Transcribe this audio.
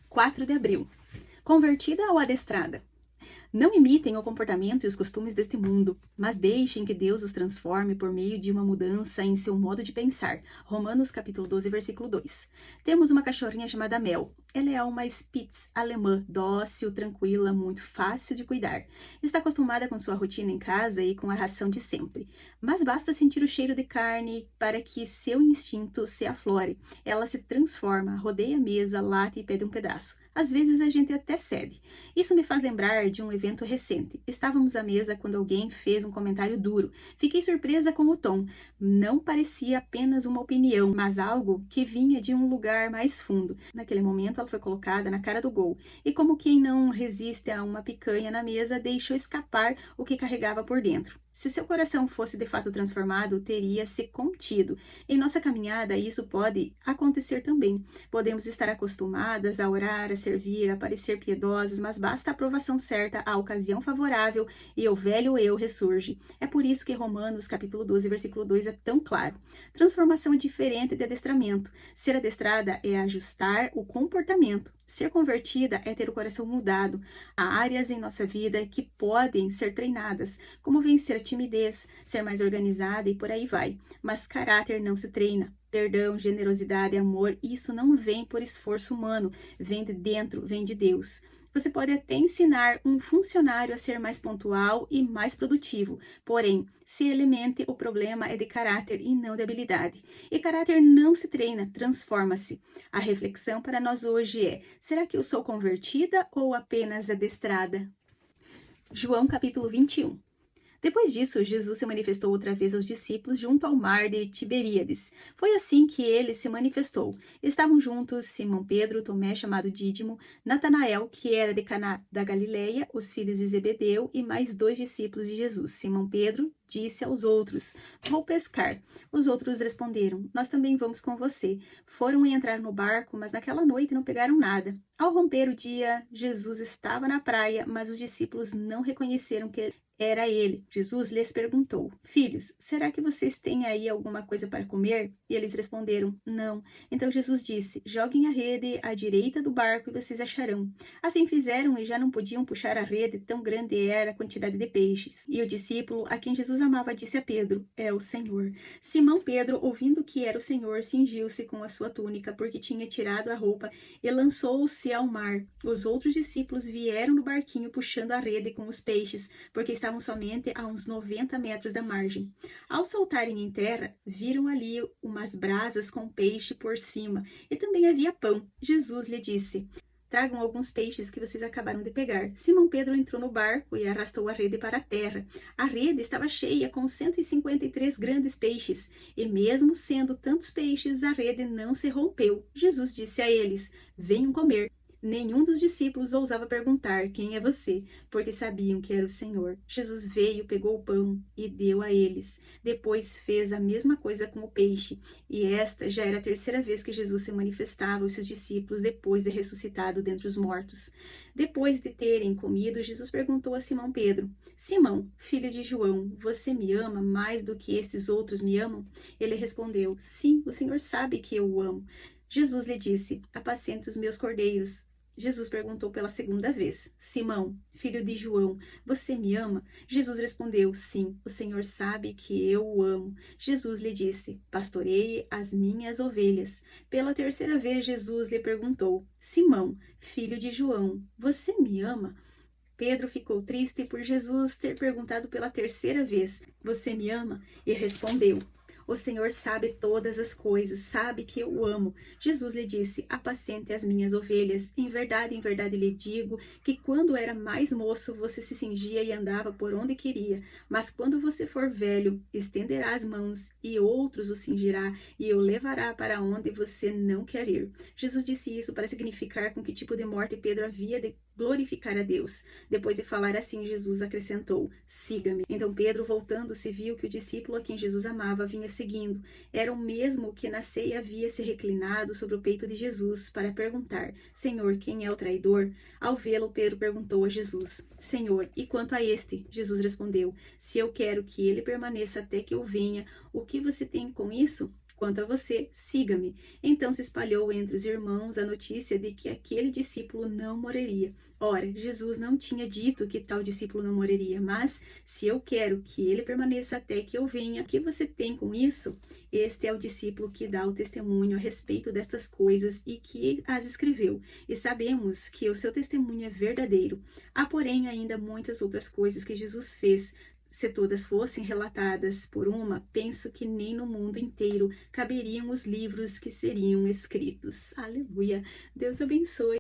4 de abril. Convertida ou adestrada? Não imitem o comportamento e os costumes deste mundo, mas deixem que Deus os transforme por meio de uma mudança em seu modo de pensar. Romanos capítulo 12, versículo 2. Temos uma cachorrinha chamada Mel. Ela é uma Spitz alemã, dócil, tranquila, muito fácil de cuidar. Está acostumada com sua rotina em casa e com a ração de sempre. Mas basta sentir o cheiro de carne para que seu instinto se aflore. Ela se transforma, rodeia a mesa, late e pede um pedaço. Às vezes a gente até cede. Isso me faz lembrar de um evento recente. Estávamos à mesa quando alguém fez um comentário duro. Fiquei surpresa com o tom. Não parecia apenas uma opinião, mas algo que vinha de um lugar mais fundo. Naquele momento, ela foi colocada na cara do gol. E como quem não resiste a uma picanha na mesa, deixou escapar o que carregava por dentro. Se seu coração fosse de fato transformado, teria se contido. Em nossa caminhada, isso pode acontecer também. Podemos estar acostumadas a orar, a servir, a parecer piedosas, mas basta a aprovação certa, a ocasião favorável e o velho eu ressurge. É por isso que Romanos capítulo 12, versículo 2 é tão claro. Transformação é diferente de adestramento. Ser adestrada é ajustar o comportamento. Ser convertida é ter o coração mudado. Há áreas em nossa vida que podem ser treinadas, como vencer a timidez, ser mais organizada e por aí vai. Mas caráter não se treina. Perdão, generosidade, amor, isso não vem por esforço humano, vem de dentro, vem de Deus. Você pode até ensinar um funcionário a ser mais pontual e mais produtivo, porém, se ele mente, o problema é de caráter e não de habilidade. E caráter não se treina, transforma-se. A reflexão para nós hoje é: será que eu sou convertida ou apenas adestrada? João capítulo 21. Depois disso, Jesus se manifestou outra vez aos discípulos junto ao mar de Tiberíades. Foi assim que ele se manifestou. Estavam juntos Simão Pedro, Tomé, chamado Dídimo, Natanael, que era de Caná da Galileia, os filhos de Zebedeu e mais 2 discípulos de Jesus. Simão Pedro disse aos outros: "Vou pescar." Os outros responderam: "Nós também vamos com você." Foram entrar no barco, mas naquela noite não pegaram nada. Ao romper o dia, Jesus estava na praia, mas os discípulos não reconheceram que era ele. Jesus lhes perguntou: "Filhos, será que vocês têm aí alguma coisa para comer?" E eles responderam: "Não." Então Jesus disse: "Joguem a rede à direita do barco e vocês acharão." Assim fizeram e já não podiam puxar a rede, tão grande era a quantidade de peixes. E o discípulo a quem Jesus amava disse a Pedro: "É o Senhor." Simão Pedro, ouvindo que era o Senhor, cingiu-se com a sua túnica, porque tinha tirado a roupa, e lançou-se ao mar. Os outros discípulos vieram no barquinho puxando a rede com os peixes, porque estavam somente a uns 90 metros da margem. Ao saltarem em terra, viram ali umas brasas com peixe por cima, e também havia pão. Jesus lhe disse: "Tragam alguns peixes que vocês acabaram de pegar." Simão Pedro entrou no barco e arrastou a rede para a terra. A rede estava cheia com 153 grandes peixes, e mesmo sendo tantos peixes, a rede não se rompeu. Jesus disse a eles: "Venham comer." Nenhum dos discípulos ousava perguntar: "Quem é você?", porque sabiam que era o Senhor. Jesus veio, pegou o pão e deu a eles. Depois fez a mesma coisa com o peixe. E esta já era a terceira vez que Jesus se manifestava aos seus discípulos depois de ressuscitado dentre os mortos. Depois de terem comido, Jesus perguntou a Simão Pedro: "Simão, filho de João, você me ama mais do que esses outros me amam?" Ele respondeu: "Sim, o Senhor sabe que eu o amo." Jesus lhe disse: "Apacente os meus cordeiros." Jesus perguntou pela segunda vez: "Simão, filho de João, você me ama?" Jesus respondeu: "Sim, o Senhor sabe que eu o amo." Jesus lhe disse: "Pastoreie as minhas ovelhas." Pela terceira vez, Jesus lhe perguntou: "Simão, filho de João, você me ama?" Pedro ficou triste por Jesus ter perguntado pela terceira vez: "Você me ama?" E respondeu: "O Senhor sabe todas as coisas, sabe que eu o amo." Jesus lhe disse: "Apacente as minhas ovelhas. Em verdade lhe digo que quando era mais moço, você se cingia e andava por onde queria. Mas quando você for velho, estenderá as mãos e outros o cingirá e o levará para onde você não quer ir." Jesus disse isso para significar com que tipo de morte Pedro havia de glorificar a Deus. Depois de falar assim, Jesus acrescentou: "Siga-me." Então Pedro, voltando-se, viu que o discípulo a quem Jesus amava vinha seguindo. Era o mesmo que na ceia havia se reclinado sobre o peito de Jesus para perguntar: "Senhor, quem é o traidor?" Ao vê-lo, Pedro perguntou a Jesus: "Senhor, e quanto a este?" Jesus respondeu: "Se eu quero que ele permaneça até que eu venha, o que você tem com isso? Quanto a você, siga-me. Então se espalhou entre os irmãos a notícia de que aquele discípulo não morreria. Ora, Jesus não tinha dito que tal discípulo não morreria, mas se eu quero que ele permaneça até que eu venha, o que você tem com isso? Este é o discípulo que dá o testemunho a respeito destas coisas e que as escreveu. E sabemos que o seu testemunho é verdadeiro. Há, porém, ainda muitas outras coisas que Jesus fez. Se todas fossem relatadas por uma, penso que nem no mundo inteiro caberiam os livros que seriam escritos. Aleluia! Deus abençoe.